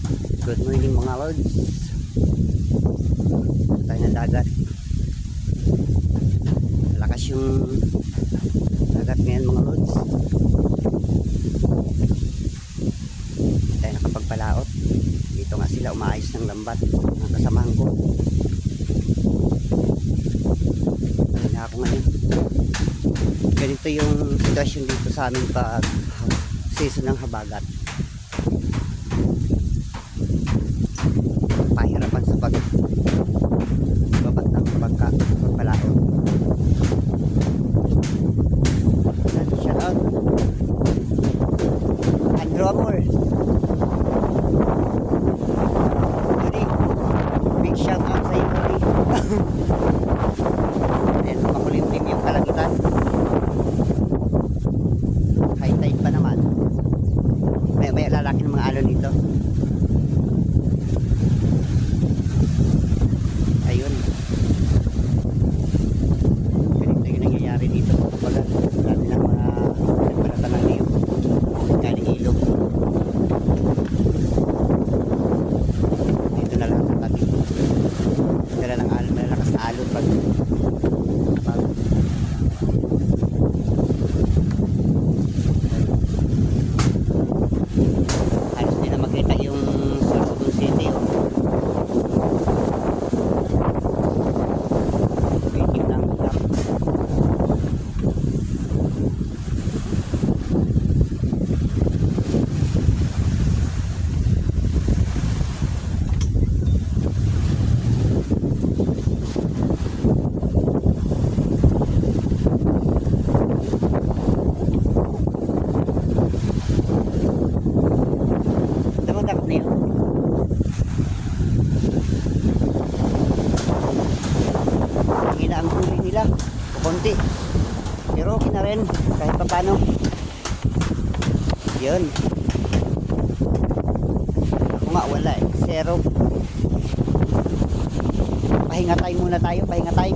Good morning mga lods. Tayo ng dagat. Lakas yung dagat ngayon mga lods. Tayo nakapagpalaot. Dito nga sila umaayos ng lambat. Ang kasamahan ko. Ayun na ako ngayon. Ganito yung sitwasyon dito sa amin pag season ng habagat. Pahirapan sa pagbabat ng pagpalaot. Shout out Andrew Amor, Yuri, big shout out sa iyo Yuri. Then makulimlim yung kalagitan, high tide pa naman, may lalaki ng mga alon dito. Ayun, ganito yung nangyayari dito kumbaga dami ng mga nagbalatan ng liyo galing ilog. Dito na lang sa tabi dala ng alon, malalakas na alon pag halos din na makita yung Sorsogon City waiting lang lang. Dapat na yun. Hina ang huli nila konti pero okay na rin kahit pa paano. Yun, ako nga wala eh, zero. Pahinga tayo muna tayo, pahinga tayo.